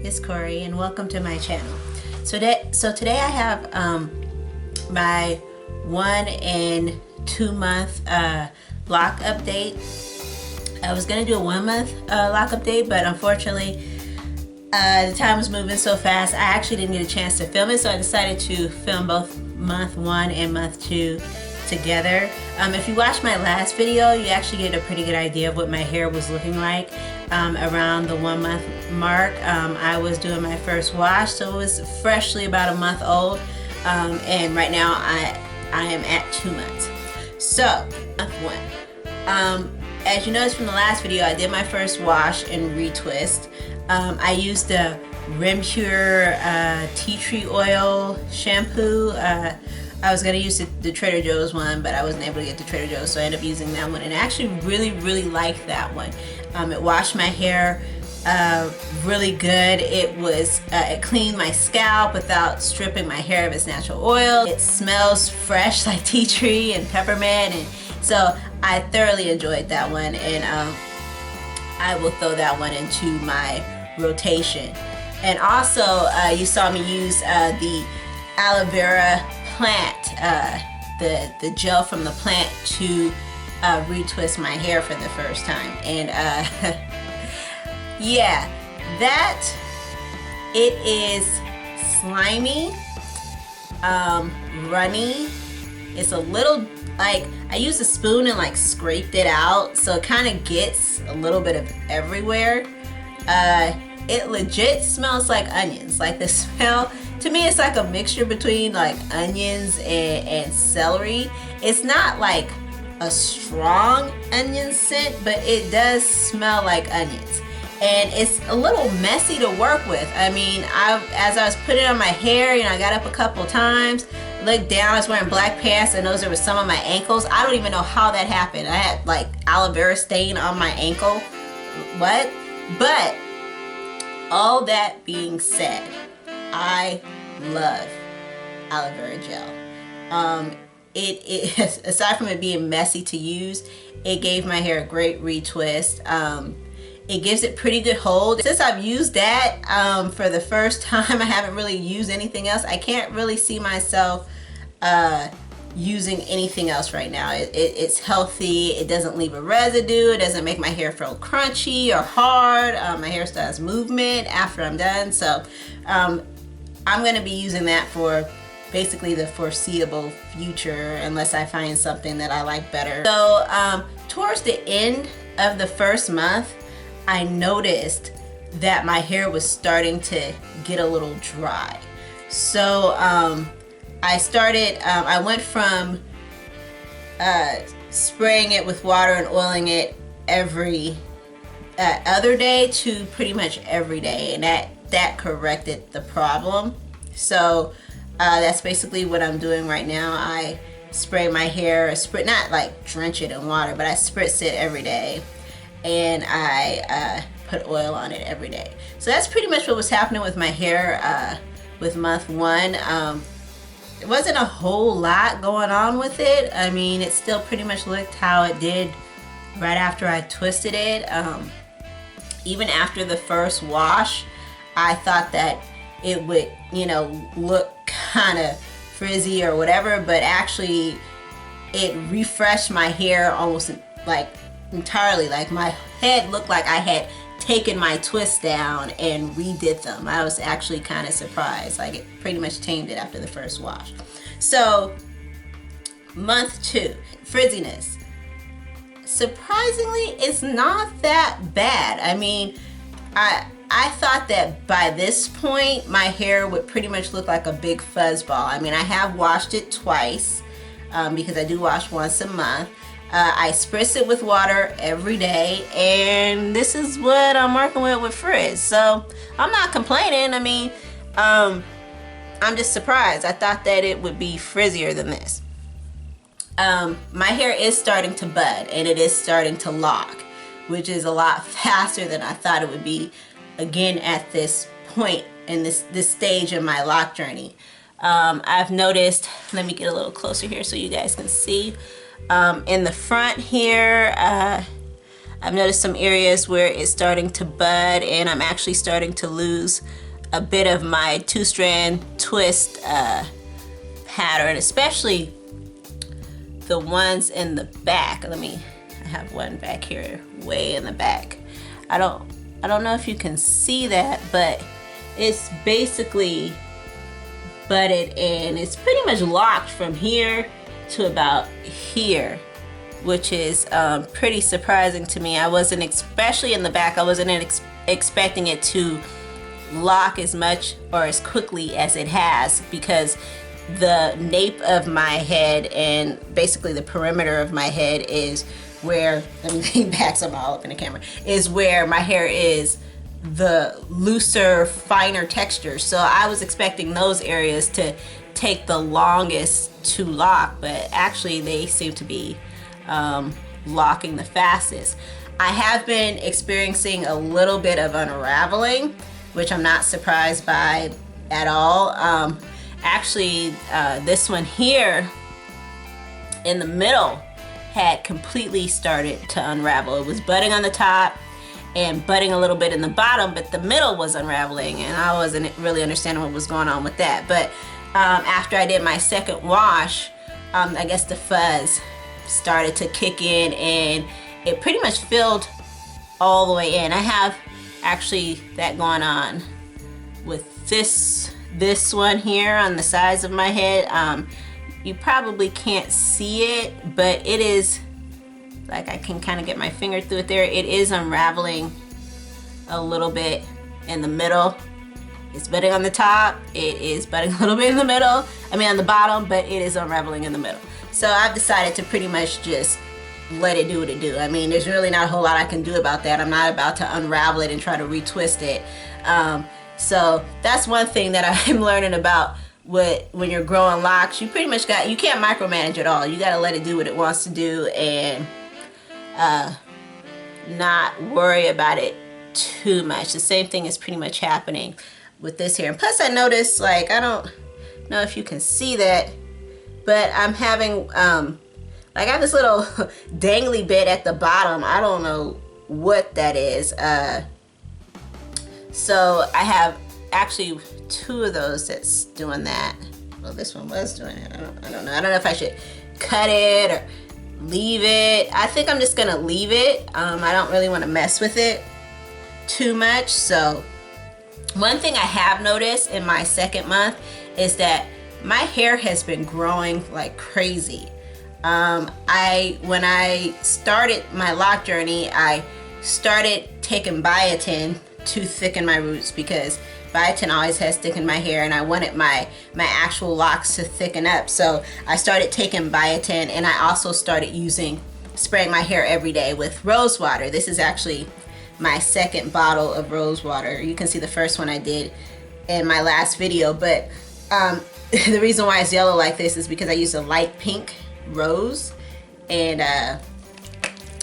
it's Corey and welcome to my channel. So today I have my 1 and 2 month lock update. I was gonna do a 1 month lock update, but unfortunately the time was moving so fast I actually didn't get a chance to film it, so I decided to film both month 1 and month 2 together. If you watched my last video, you actually get a pretty good idea of what my hair was looking like around the 1 month mark. I was doing my first wash, so it was freshly about a month old, and right now I am at 2 months. So month 1, as you noticed from the last video, I did my first wash and retwist. I used the Renpure tea tree oil shampoo. I was gonna use the Trader Joe's one, but I wasn't able to get the Trader Joe's, so I ended up using that one, and I actually really liked that one. It washed my hair really good. It cleaned my scalp without stripping my hair of its natural oil. It smells fresh like tea tree and peppermint, and so I thoroughly enjoyed that one, and I will throw that one into my rotation. And also you saw me use the aloe vera plant, the gel from the plant, to retwist my hair for the first time. And yeah, that it is slimy, runny. It's a little, like, I used a spoon and like scraped it out, so it kind of gets a little bit of everywhere. It legit smells like onions. Like, the smell to me, it's like a mixture between like onions and celery. It's not like a strong onion scent, but it does smell like onions, and it's a little messy to work with. I mean, as I was putting it on my hair, you know, I got up a couple times, looked down, I was wearing black pants, and those were some of my ankles. I don't even know how that happened. I had like aloe vera stain on my ankle. What? But all that being said, I love aloe vera gel. It aside from it being messy to use, it gave my hair a great retwist. It gives it pretty good hold. Since I've used that for the first time, I haven't really used anything else. I can't really see myself using anything else right now. It's healthy. It doesn't leave a residue. It doesn't make my hair feel crunchy or hard. My hair still has movement after I'm done. So I'm going to be using that for basically the foreseeable future, unless I find something that I like better. So towards the end of the first month, I noticed that my hair was starting to get a little dry. So I went from spraying it with water and oiling it every other day to pretty much every day, and that corrected the problem. So that's basically what I'm doing right now. I spray my hair, not like drench it in water, but I spritz it every day, and I put oil on it every day. So that's pretty much what was happening with my hair with month 1. There wasn't a whole lot going on with it. I mean, it still pretty much looked how it did right after I twisted it. Even after the first wash, I thought that it would, you know, look kind of frizzy or whatever, but actually it refreshed my hair almost like entirely. Like, my head looked like I had taken my twists down and redid them. I was actually kind of surprised. Like, it pretty much tamed it after the first wash. So month 2, frizziness. Surprisingly, it's not that bad. I mean, I thought that by this point my hair would pretty much look like a big fuzz ball. I mean, I have washed it twice because I do wash once a month. I spritz it with water every day, and this is what I'm working with frizz. So I'm not complaining. I mean, I'm just surprised. I thought that it would be frizzier than this. My hair is starting to bud, and it is starting to lock, which is a lot faster than I thought it would be, again, at this point in this stage of my lock journey. I've noticed, let me get a little closer here so you guys can see. In the front here, I've noticed some areas where it's starting to bud, and I'm actually starting to lose a bit of my 2-strand twist pattern, especially the ones in the back. I have one back here, way in the back. I don't know if you can see that, but it's basically budded and it's pretty much locked from here to about here, which is pretty surprising to me. I wasn't, especially in the back, I wasn't expecting it to lock as much or as quickly as it has, because the nape of my head and basically the perimeter of my head is where, let me lean back so I'm all up in the camera, is where my hair is the looser, finer texture. So I was expecting those areas to take the longest to lock, but actually they seem to be locking the fastest. I have been experiencing a little bit of unraveling, which I'm not surprised by at all. Actually, this one here in the middle had completely started to unravel. It was budding on the top and budding a little bit in the bottom, but the middle was unraveling, and I wasn't really understanding what was going on with that. But after I did my second wash, I guess the fuzz started to kick in, and it pretty much filled all the way in. I have actually that going on with this one here on the sides of my head. You probably can't see it, but it is, like, I can kind of get my finger through it there. It is unraveling a little bit in the middle. It's budding on the top. It is budding a little bit in the middle. On the bottom, but it is unraveling in the middle. So I've decided to pretty much just let it do what it do. There's really not a whole lot I can do about that. I'm not about to unravel it and try to retwist it. So that's one thing that I'm learning about when you're growing locks. You pretty much you can't micromanage at all. You got to let it do what it wants to do and not worry about it too much. The same thing is pretty much happening with this here. And plus I noticed, like, I don't know if you can see that, but I'm having, I got this little dangly bit at the bottom. I don't know what that is. So I have actually 2 of those that's doing that. Well, this one was doing it. I don't know. I don't know if I should cut it or leave it. I think I'm just gonna leave it. I don't really want to mess with it too much. So one thing I have noticed in my second month is that my hair has been growing like crazy. When I started my lock journey, I started taking biotin to thicken my roots, because biotin always has thickened my hair and I wanted my actual locks to thicken up. So I started taking biotin, and I also started spraying my hair every day with rose water. This is actually my second bottle of rose water. You can see the first one I did in my last video, but the reason why it's yellow like this is because I used a light pink rose, and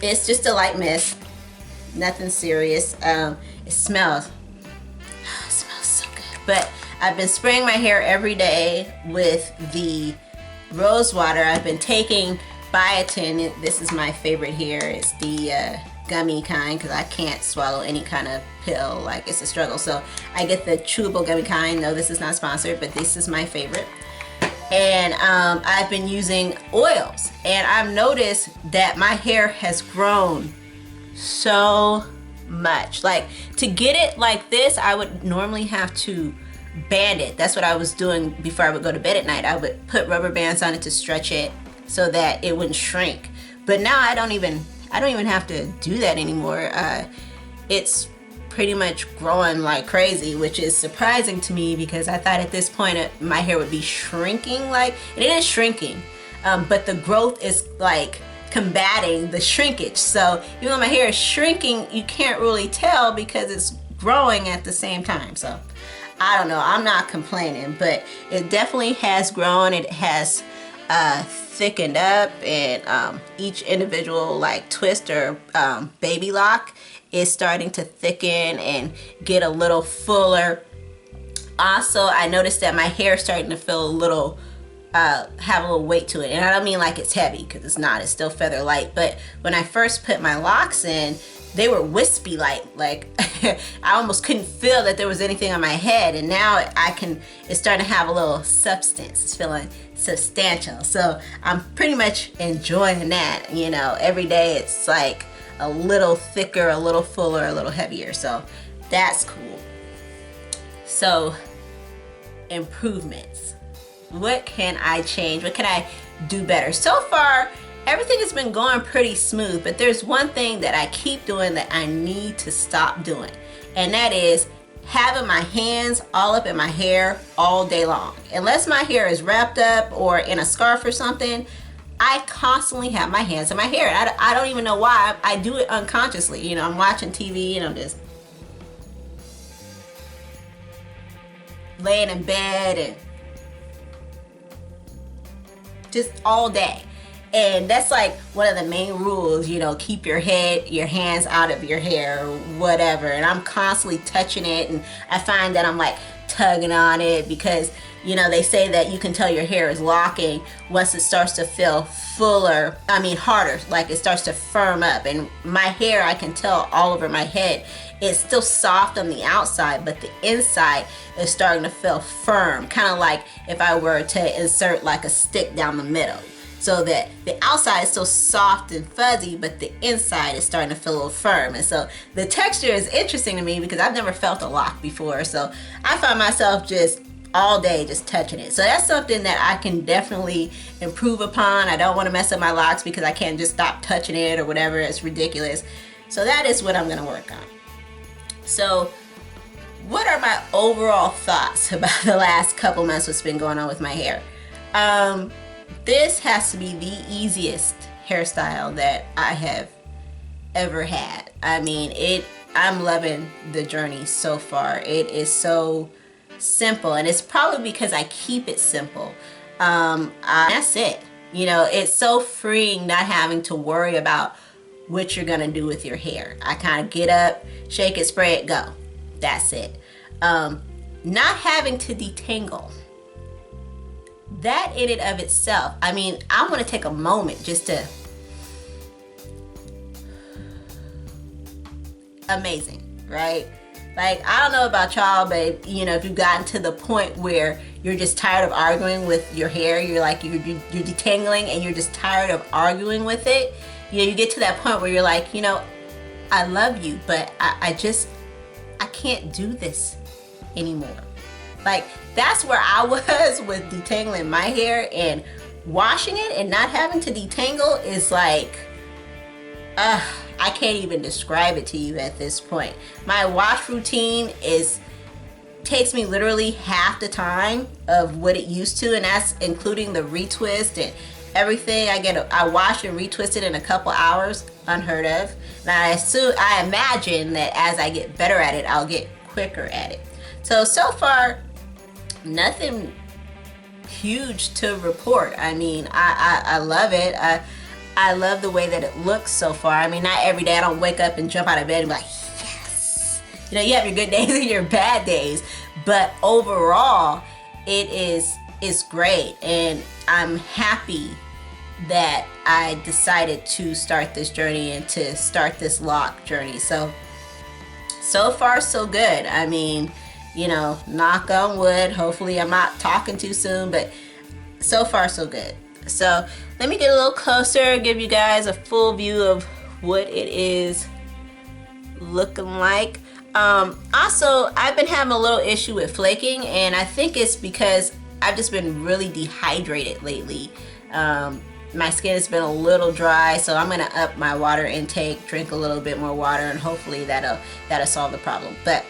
it's just a light mist, nothing serious. It smells so good. But I've been spraying my hair every day with the rose water. I've been taking biotin. This is my favorite here. It's the gummy kind, because I can't swallow any kind of pill. Like, it's a struggle. So I get the chewable gummy kind. No, this is not sponsored, but this is my favorite. And I've been using oils, and I've noticed that my hair has grown so much. Like, to get it like this, I would normally have to band it. That's what I was doing before I would go to bed at night. I would put rubber bands on it to stretch it so that it wouldn't shrink. But now I don't even have to do that anymore. It's pretty much growing like crazy, which is surprising to me, because I thought at this point my hair would be shrinking. Like, and it is shrinking, but the growth is like combating the shrinkage. So even though my hair is shrinking, you can't really tell because it's growing at the same time. So I don't know, I'm not complaining, but it definitely has grown. It has thickened up, and each individual like twist or baby lock is starting to thicken and get a little fuller. Also, I noticed that my hair is starting to feel a little have a little weight to it. And I don't mean like it's heavy, because it's not, it's still feather light. But when I first put my locks in, they were wispy light. Like I almost couldn't feel that there was anything on my head. And now it's starting to have a little substance. It's feeling substantial. So I'm pretty much enjoying that. You know, every day it's like a little thicker, a little fuller, a little heavier. So that's cool. So improvements. What can I change? What can I do better? So far, everything has been going pretty smooth, but there's one thing that I keep doing that I need to stop doing, and that is having my hands all up in my hair all day long. Unless my hair is wrapped up or in a scarf or something, I constantly have my hands in my hair. I don't even know why. I do it unconsciously. You know, I'm watching TV and I'm just laying in bed and just all day. And that's like one of the main rules, you know, keep your hands out of your hair or whatever. And I'm constantly touching it, and I find that I'm like tugging on it, because, you know, they say that you can tell your hair is locking once it starts to feel harder, like it starts to firm up. And my hair, I can tell all over my head, it's still soft on the outside, but the inside is starting to feel firm, kind of like if I were to insert like a stick down the middle. So that the outside is still soft and fuzzy, but the inside is starting to feel a little firm. And so the texture is interesting to me, because I've never felt a lock before. So I find myself just all day just touching it. So that's something that I can definitely improve upon. I don't want to mess up my locks because I can't just stop touching it or whatever. It's ridiculous. So that is what I'm going to work on. So what are my overall thoughts about the last couple months, what's been going on with my hair? This has to be the easiest hairstyle that I have ever had. I mean, I'm loving the journey so far. It is so simple, and it's probably because I keep it simple. That's it. You know, it's so freeing not having to worry about what you're gonna do with your hair. I kind of get up, shake it, spray it, go. That's it. Not having to detangle. That in and of itself, I mean, I want to take a moment just to, amazing, right? Like, I don't know about y'all, but you know, if you've gotten to the point where you're just tired of arguing with your hair, you're detangling and you're just tired of arguing with it. You know, you get to that point where you're like, you know, I love you, but I can't do this anymore. Like, that's where I was with detangling my hair, and washing it and not having to detangle is like, I can't even describe it to you at this point. My wash routine takes me literally half the time of what it used to, and that's including the retwist and everything. I wash and retwist it in a couple hours, unheard of. And I imagine that as I get better at it, I'll get quicker at it. So far, nothing huge to report. I mean, I love it. I love the way that it looks so far. I mean, not every day. I don't wake up and jump out of bed and be like, yes. You know, you have your good days and your bad days, but overall, it's great, and I'm happy that I decided to start this journey and to start this lock journey. So far, so good. I mean, you know, knock on wood. Hopefully I'm not talking too soon, but so far so good. So let me get a little closer, give you guys a full view of what it is looking like. Also, I've been having a little issue with flaking, and I think it's because I've just been really dehydrated lately. My skin has been a little dry, so I'm gonna up my water intake, drink a little bit more water, and hopefully that'll solve the problem. But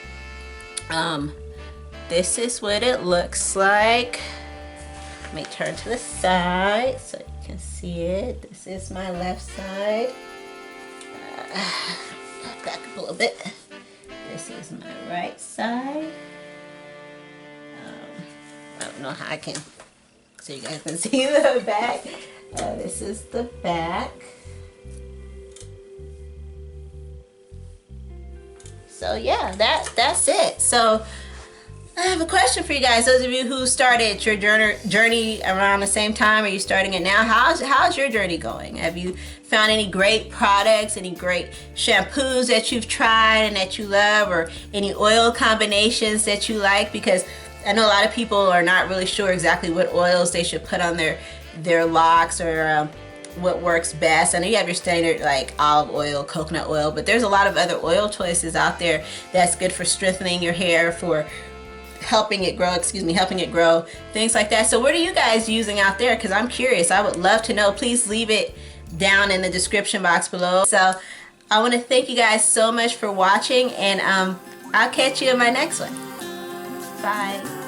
this is what it looks like. Let me turn to the side so you can see it. This is my left side. Back up a little bit. This is my right side. I don't know how I can, so you guys can see the back. This is the back. So yeah, that's it. So I have a question for you guys. Those of you who started your journey around the same time, or you starting it now, how's your journey going? Have you found any great products, any great shampoos that you've tried and that you love, or any oil combinations that you like? Because I know a lot of people are not really sure exactly what oils they should put on their locks, or what works best. I know you have your standard like olive oil, coconut oil, but there's a lot of other oil choices out there that's good for strengthening your hair, for helping it grow, things like that. So what are you guys using out there? Because I'm curious. I would love to know. Please leave it down in the description box below. So I want to thank you guys so much for watching, and I'll catch you in my next one. Bye.